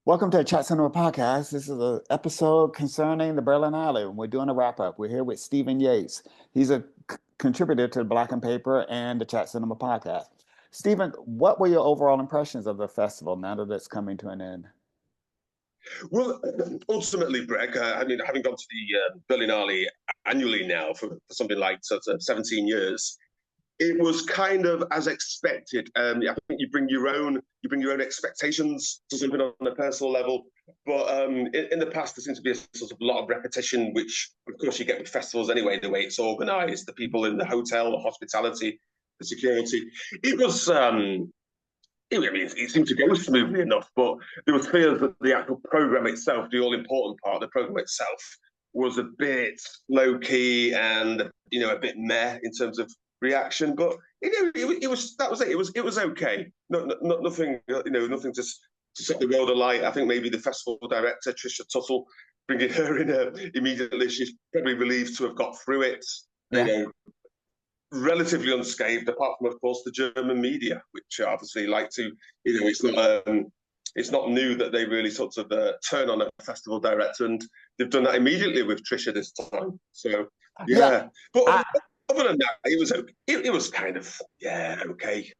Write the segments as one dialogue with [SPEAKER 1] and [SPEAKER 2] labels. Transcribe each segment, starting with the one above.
[SPEAKER 1] Welcome to the Chat Cinema Podcast. This is an episode concerning the Berlinale, and we're doing a wrap up. We're here with Stephen Yates. He's a contributor to the Black and Paper and the Chat Cinema Podcast. Stephen, what were your overall impressions of the festival now that it's coming to an end?
[SPEAKER 2] Well, ultimately, Greg, having gone to the Berlinale annually now for something like 17 years, it was kind of as expected. I think you bring your own expectations to something on a personal level, but in the past there seems to be a sort of lot of repetition, which of course you get with festivals anyway. The way it's organised, the people in the hotel, the hospitality, the security. It seemed to go smoothly enough, but there was fears that the actual program itself, the all-important part of the program itself, was a bit low-key and a bit meh in terms of reaction. But it was okay. Nothing nothing to set the world alight. I think maybe the festival director Trisha Tuttle, bringing her in immediately, she's probably relieved to have got through it.
[SPEAKER 1] Yeah.
[SPEAKER 2] Relatively unscathed, apart from, of course, the German media, which obviously like to, it's not new that they really sort of turn on a festival director, and they've done that immediately with Trisha this time. So, yeah. But other than that, it was okay. It was kind of, okay.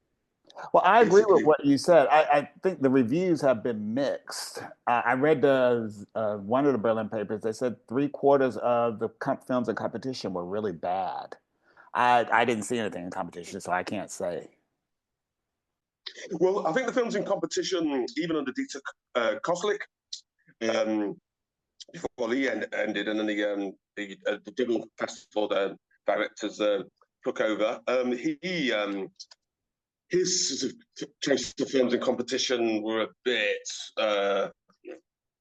[SPEAKER 1] Well, I agree with what you said. I think the reviews have been mixed. I read one of the Berlin papers. They said 3/4 of the films in competition were really bad. I didn't see anything in competition, so I can't say.
[SPEAKER 2] Well, I think the films in competition, even under Dieter Koslik, before he ended, and then the double festival directors took over, his sort of choice of films in competition were a bit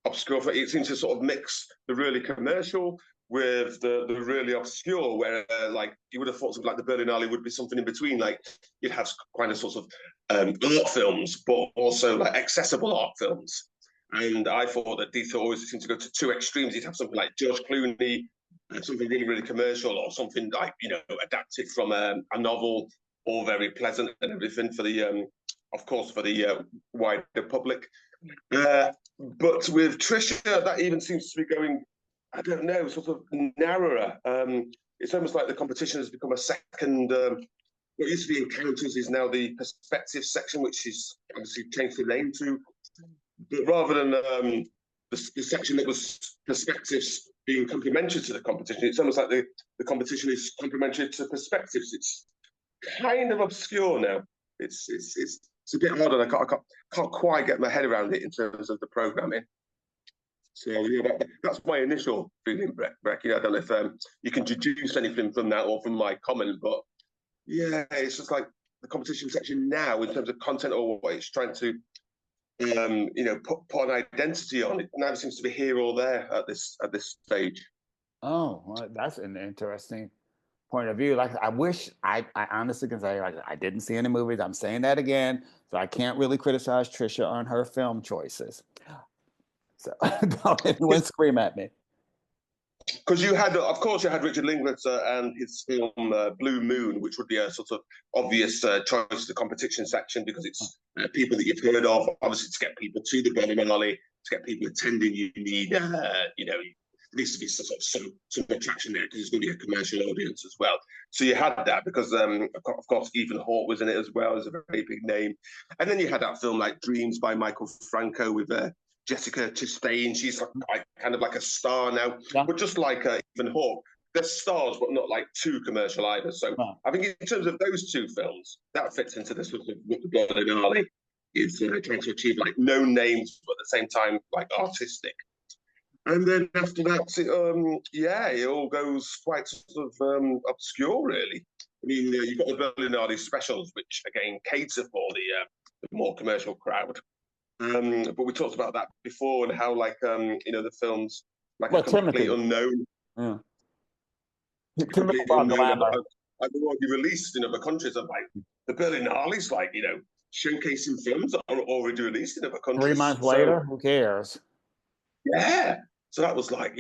[SPEAKER 2] obscure. It seemed to sort of mix the really commercial with the really obscure, where like you would have thought something like the Berlinale would be something in between. Like you'd have kind of sort of art films, but also like accessible art films. And I thought that Dieter always seemed to go to two extremes. You'd have something like George Clooney, something really, really commercial, or something like adapted from a novel, all very pleasant and everything for the, of course, for the wider public. But with Trisha, that even seems to be going, I don't know, sort of narrower. It's almost like the competition has become a second. What used to be encounters is now the perspective section, which is obviously changed the name to. But rather than the section that was perspectives being complementary to the competition, it's almost like the competition is complementary to perspectives. It's kind of obscure now. It's a bit harder. I can't quite get my head around it in terms of the programming. So that's my initial feeling, Breck. I don't know if you can deduce anything from that or from my comment, but yeah, it's just like the competition section now in terms of content or what it's trying to, put an identity on. It now seems to be here or there at this stage.
[SPEAKER 1] Oh, well, that's an interesting point of view. Like, I wish I honestly can say, like, I didn't see any movies. I'm saying that again, so I can't really criticize Trisha on her film choices. So don't anyone scream at me.
[SPEAKER 2] Because you had Richard Linklater and his film Blue Moon, which would be a sort of obvious choice to the competition section because it's people that you've heard of. Obviously, to get people to the Berlinale, to get people attending, you need, there needs to be some attraction there because it's going to be a commercial audience as well. So you had that because, of course, Ethan Hawke was in it as well as a very big name. And then you had that film like Dreams by Michael Franco with Jessica Chastain. She's like kind of like a star now, but just like Ethan Hawke, they're stars, but not like too commercial either. So I think in terms of those two films, that fits into this sort of what the Berlinale is trying to achieve, like known names, but at the same time like artistic. And then after that, it all goes quite sort of obscure, really. I mean, you've got the Berlinale specials, which again cater for the more commercial crowd. But we talked about that before and how, like, the films like a complete unknown.
[SPEAKER 1] Yeah.
[SPEAKER 2] Complete unknown. Like they won't be released in other countries. And like the Berlinale's, like showcasing films that are already released in other countries.
[SPEAKER 1] 3 months later, who cares?
[SPEAKER 2] Yeah. So that was like,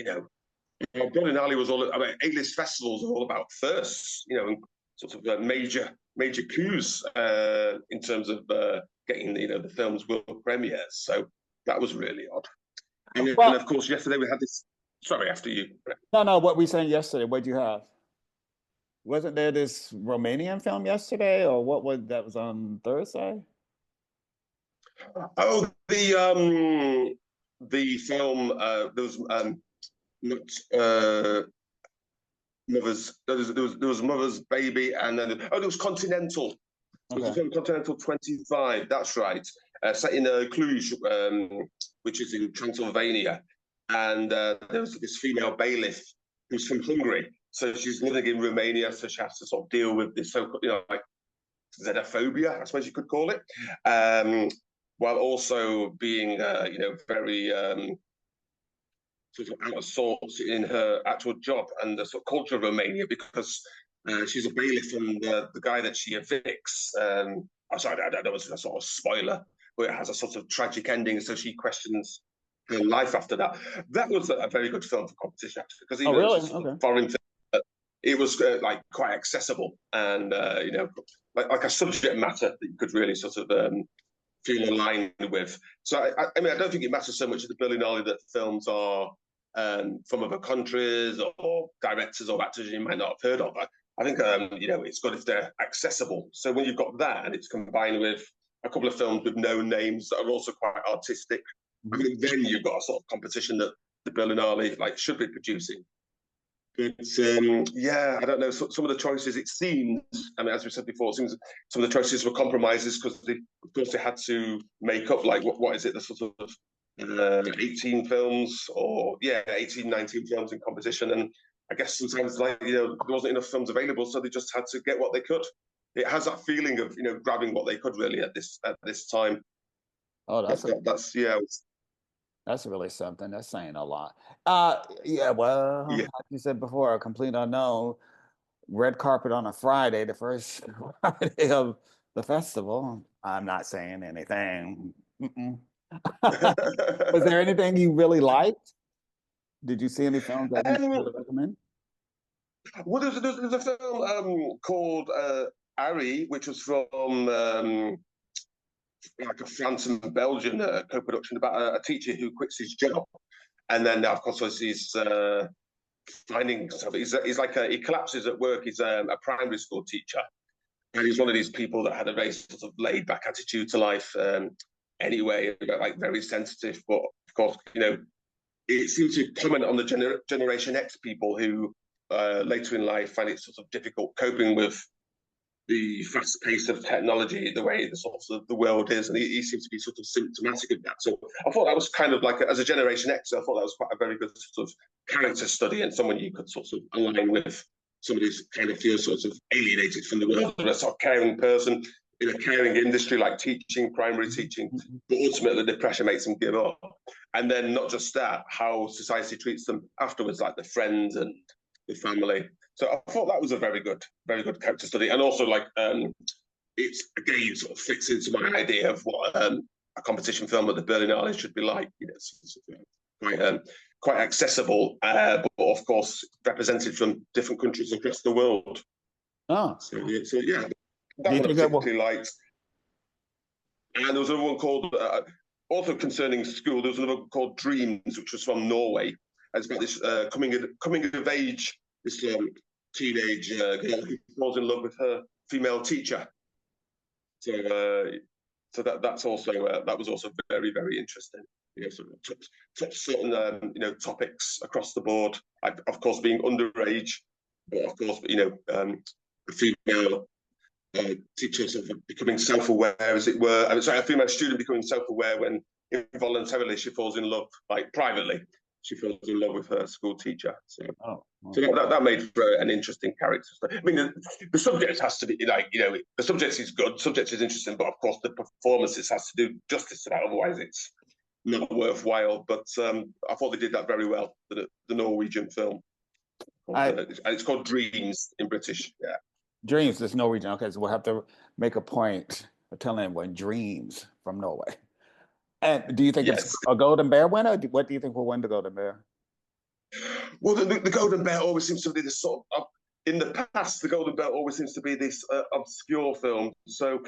[SPEAKER 2] Berlinale was all. I mean, A-list festivals are all about firsts, and sort of major coups in terms of getting the film's world premieres. So That was really odd. And then,
[SPEAKER 1] Well,
[SPEAKER 2] of course, yesterday we had this. Sorry, after you.
[SPEAKER 1] no. What we saying yesterday? What'd you have? Wasn't there this Romanian film yesterday, or what was that? Was on Thursday?
[SPEAKER 2] Oh, the film. There was not Mother's. There was Mother's Baby, and then there was Continental. It was the
[SPEAKER 1] Okay.
[SPEAKER 2] film Continental 25. That's right. Set in Cluj, which is in Transylvania, and there was this female bailiff who's from Hungary. So she's living in Romania, so she has to sort of deal with this, like xenophobia, I suppose you could call it, while also being, very sort of out of sorts in her actual job and the sort of culture of Romania, because she's a bailiff, and the guy that she evicts. I'm sorry, I don't know, it's a sort of spoiler, but it has a sort of tragic ending, so she questions her life after that. That was a very good film for competition, actually, because
[SPEAKER 1] Oh,
[SPEAKER 2] even though
[SPEAKER 1] really?
[SPEAKER 2] it's a sort
[SPEAKER 1] Okay.
[SPEAKER 2] of foreign film, it was like quite accessible, and like a subject matter that you could really sort of feel aligned with. So I mean, I don't think it matters so much at the Berlinale that films are from other countries or directors or actors you might not have heard of. I think it's good if they're accessible. So when you've got that and it's combined with a couple of films with known names that are also quite artistic, I mean, then you've got a sort of competition that the Berlinale should be producing. But I don't know. Some of the choices, it seems, I mean, as we said before, it seems some of the choices were compromises because of course, they had to make up, like, what is it, the sort of 18 films, or 18, 19 films in competition. And I guess sometimes, there wasn't enough films available, so they just had to get what they could. It has that feeling of, grabbing what they could really at this time.
[SPEAKER 1] Oh, that's really something. That's saying a lot. Yeah, well,
[SPEAKER 2] Yeah.
[SPEAKER 1] like you said before, a complete unknown. Red carpet on a Friday, the first Friday of the festival. I'm not saying anything. Mm-mm. Was there anything you really liked? Did you see any films that you
[SPEAKER 2] um,
[SPEAKER 1] really recommend?
[SPEAKER 2] well, there's a film called Ari, which was from like a France and Belgian co-production about a teacher who quits his job, and then of course he's finding stuff. He's like he collapses at work. He's a primary school teacher, and he's one of these people that had a very sort of laid back attitude to life. Anyway, like very sensitive, but of course, it seems to comment on the Generation X people who later in life find it sort of difficult coping with the fast pace of technology, the way the sort of the world is, and he seems to be sort of symptomatic of that. So I thought that was kind of like, as a Generation X, I thought that was quite a very good sort of character study, and someone you could sort of align with, somebody who kind of feels sort of alienated from the world, a sort of caring person in a caring industry like teaching, primary teaching, but ultimately the pressure makes them give up. And then not just that, how society treats them afterwards, like the friends and the family. So I thought that was a very good character study, and also it's again sort of fits into my idea of what a competition film at the Berlinale should be like. Quite accessible, but of course represented from different countries across the world.
[SPEAKER 1] Oh,
[SPEAKER 2] So that
[SPEAKER 1] do you
[SPEAKER 2] one I
[SPEAKER 1] think that will?
[SPEAKER 2] particularly liked. And there was another one called, also concerning school. There was another one called Dreams, which was from Norway. And it's about this coming of age, this teenage girl who falls in love with her female teacher. So that's also that was also very, very interesting. Sort of touch certain topics across the board. Of course, being underage, but of course, a female teacher sort of becoming self-aware, as it were. I'm sorry, a female student becoming self-aware when involuntarily she falls in love, like privately, she falls in love with her school teacher. So,
[SPEAKER 1] Oh,
[SPEAKER 2] so that made for an interesting character. I mean, the subject has to be the subject is good, subject is interesting, but of course the performances has to do justice to that. Otherwise, it's not worthwhile. But I thought they did that very well. The Norwegian film, it's called Dreams in British. Yeah.
[SPEAKER 1] Dreams, there's no region. Okay, so we'll have to make a point of telling everyone Dreams from Norway. And do you think it's
[SPEAKER 2] Yes.
[SPEAKER 1] a Golden Bear winner? What do you think will win the Golden Bear?
[SPEAKER 2] Well, the Golden Bear always seems to be this in the past, the Golden Bear always seems to be this obscure film. So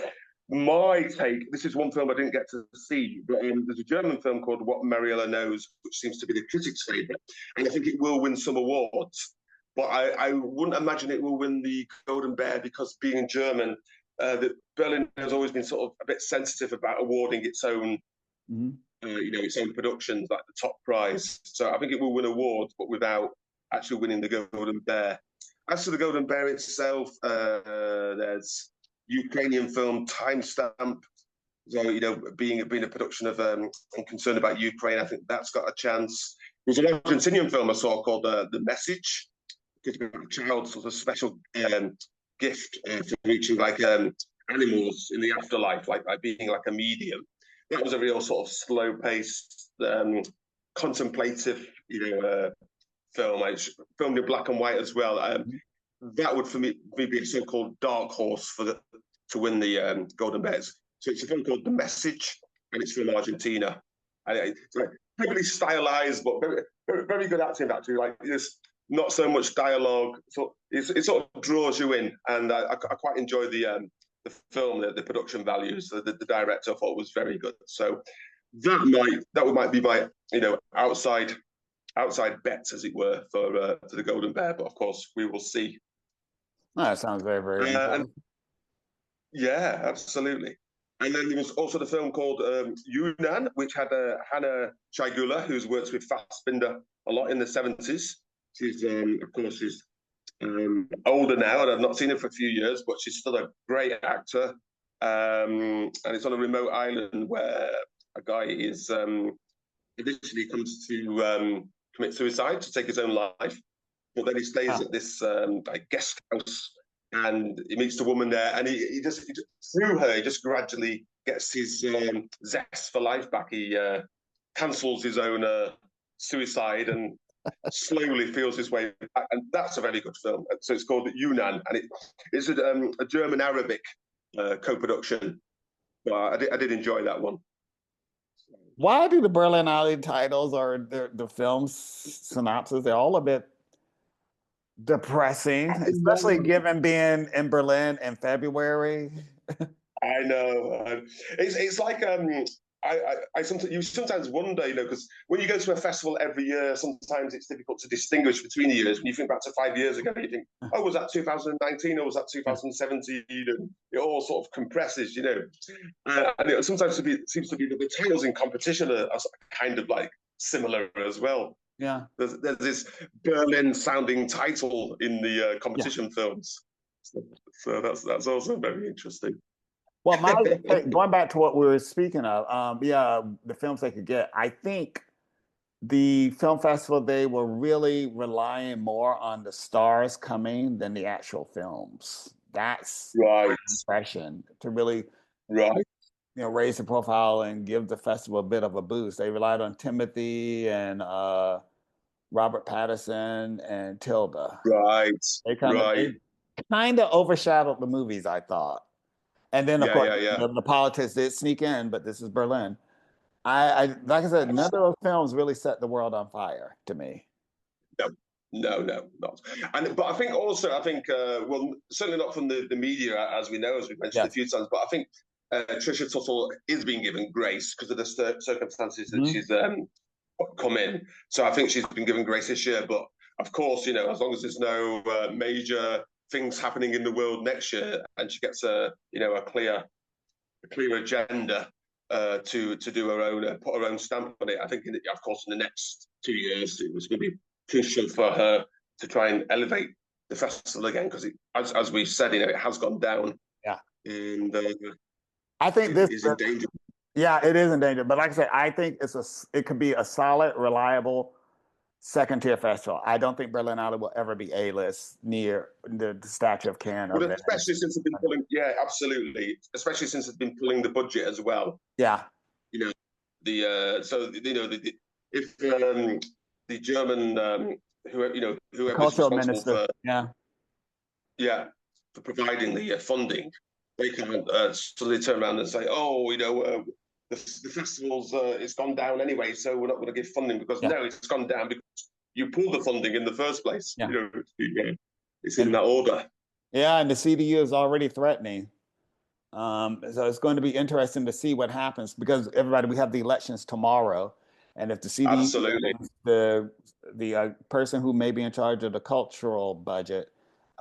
[SPEAKER 2] my take, this is one film I didn't get to see, but there's a German film called What Mariella Knows, which seems to be the critics' favourite, and I think it will win some awards. But I wouldn't imagine it will win the Golden Bear because being German, Berlin has always been sort of a bit sensitive about awarding its own, its own productions, like the top prize. So I think it will win awards, but without actually winning the Golden Bear. As for the Golden Bear itself, there's Ukrainian film Timestamp. So, being a production of and concerned about Ukraine, I think that's got a chance. There's an Argentinian film I saw called The Message. It's about a child's sort of special gift for reaching like animals in the afterlife, like being like a medium. That was a real sort of slow-paced, contemplative, film. It's filmed in black and white as well. That would for me be a so-called dark horse to win the Golden Bears. So it's a film called The Message, and it's from Argentina. And it's like heavily stylized, but very, very, very good acting. Actually, like there's not so much dialogue, so it sort of draws you in. And I quite enjoy the film, the production values. The director I thought was very good. So that might be my outside bets, as it were, for the Golden Bear. But of course, we will see.
[SPEAKER 1] Oh, that sounds very, very
[SPEAKER 2] yeah, absolutely. And then there was also the film called Yunnan, which had Hannah Shaigula, who's worked with Fassbinder a lot in the 70s. She's, of course, she's older now, and I've not seen her for a few years, but she's still a great actor. And it's on a remote island where a guy is initially comes to commit suicide, to take his own life. But then he stays at this guest house, and he meets the woman there, and he just through her, he just gradually gets his zest for life back. He cancels his own suicide and slowly feels his way back, and that's a very good film. So it's called Yunnan, and it's a German-Arabic co-production. But I did enjoy that one.
[SPEAKER 1] Why do the Berlinale titles or the film's synopsis, they're all a bit depressing, especially given being in Berlin in February?
[SPEAKER 2] I know. It's like I sometimes wonder, because when you go to a festival every year, sometimes it's difficult to distinguish between the years. When you think back to 5 years ago, you think, oh, was that 2019 or was that 2017? And it all sort of compresses, and it sometimes seems to be that the titles in competition are kind of like similar as well.
[SPEAKER 1] Yeah,
[SPEAKER 2] there's this Berlin-sounding title in the competition films, so that's also very interesting.
[SPEAKER 1] Well, going back to what we were speaking of, the films they could get. I think the film festival, they were really relying more on the stars coming than the actual films. That's
[SPEAKER 2] right.
[SPEAKER 1] Impression to really
[SPEAKER 2] right.
[SPEAKER 1] Raise the profile and give the festival a bit of a boost. They relied on Timothy and Robert Pattinson and Tilda.
[SPEAKER 2] Right.
[SPEAKER 1] They kind of overshadowed the movies, I thought. And then, of course, the politics did sneak in, but this is Berlin. I like I said, none of those films really set the world on fire to me.
[SPEAKER 2] No, not. But I think also, well, certainly not from the media, as we know, as we've mentioned a few times, but I think Trisha Tuttle is being given grace because of the circumstances that she's come in. So I think she's been given grace this year. But of course, as long as there's no major things happening in the world next year, and she gets a clear agenda to do her own, put her own stamp on it. I think, of course, in the next 2 years, it was going to be crucial for her to try and elevate the festival again, because as we said, it has gone down.
[SPEAKER 1] Yeah,
[SPEAKER 2] and
[SPEAKER 1] I think this
[SPEAKER 2] is in danger.
[SPEAKER 1] Yeah, it is in danger. But like I said, I think it could be a solid, reliable second-tier festival. I don't think Berlinale will ever be A-list near the statue of Cannes.
[SPEAKER 2] But especially since they've been pulling, absolutely. Especially since they've been pulling the budget as well.
[SPEAKER 1] Yeah.
[SPEAKER 2] If the German whoever's
[SPEAKER 1] cultural
[SPEAKER 2] responsible
[SPEAKER 1] minister,
[SPEAKER 2] for providing the funding, they can suddenly turn around and say, the festival's it's gone down anyway, so we're not going to give funding because no, it's gone down because you pulled the funding in the first place. It's in that order.
[SPEAKER 1] Yeah, and the CDU is already threatening So it's going to be interesting to see what happens because everybody, we have the elections tomorrow, and if the CD,
[SPEAKER 2] Absolutely.
[SPEAKER 1] the person who may be in charge of the cultural budget,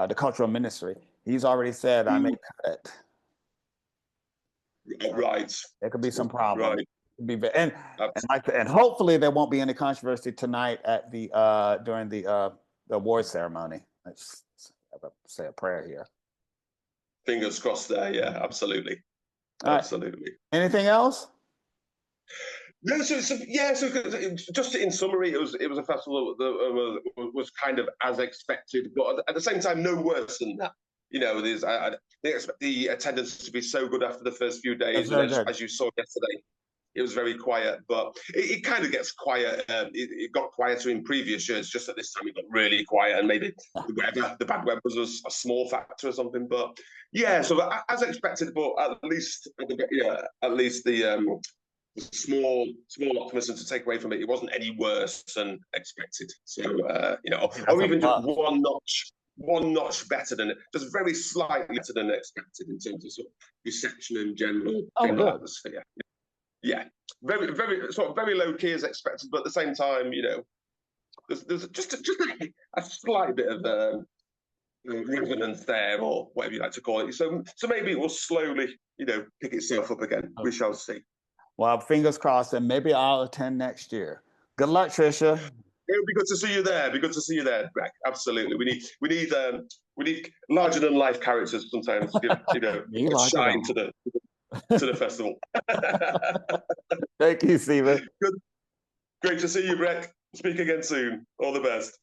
[SPEAKER 1] the cultural ministry, he's already said I may cut it.
[SPEAKER 2] Right.
[SPEAKER 1] There could be some problems.
[SPEAKER 2] Right.
[SPEAKER 1] And hopefully there won't be any controversy tonight at the during the award ceremony. Let's say a prayer here.
[SPEAKER 2] Fingers crossed there. Yeah, absolutely.
[SPEAKER 1] All right.
[SPEAKER 2] Absolutely.
[SPEAKER 1] Anything else?
[SPEAKER 2] No, so just in summary, it was a festival that was kind of as expected, but at the same time, no worse than that. You know, I didn't expect the attendance to be so good after the first few days, and as you saw yesterday, it was very quiet. But it kind of gets quiet. It got quieter in previous years. Just at this time, it got really quiet, and maybe the bad weather was a small factor or something. But yeah, so as expected, but at least the small optimism to take away from it. It wasn't any worse than expected. So or even just one notch better than it, just very slightly better than expected in terms of sort of reception and general atmosphere. Yeah, very very low key as expected, but at the same time, there's just a slight bit of resonance there, or whatever you like to call it. So maybe it will slowly, pick itself up again. We shall see.
[SPEAKER 1] Well, fingers crossed, and maybe I'll attend next year. Good luck, Tricia.
[SPEAKER 2] It would be good to see you there. Be good to see you there, Greg. Absolutely. We need larger than life characters sometimes to give shine to the festival.
[SPEAKER 1] Thank you, Stephen.
[SPEAKER 2] Good. Great to see you, Greg. Speak again soon. All the best.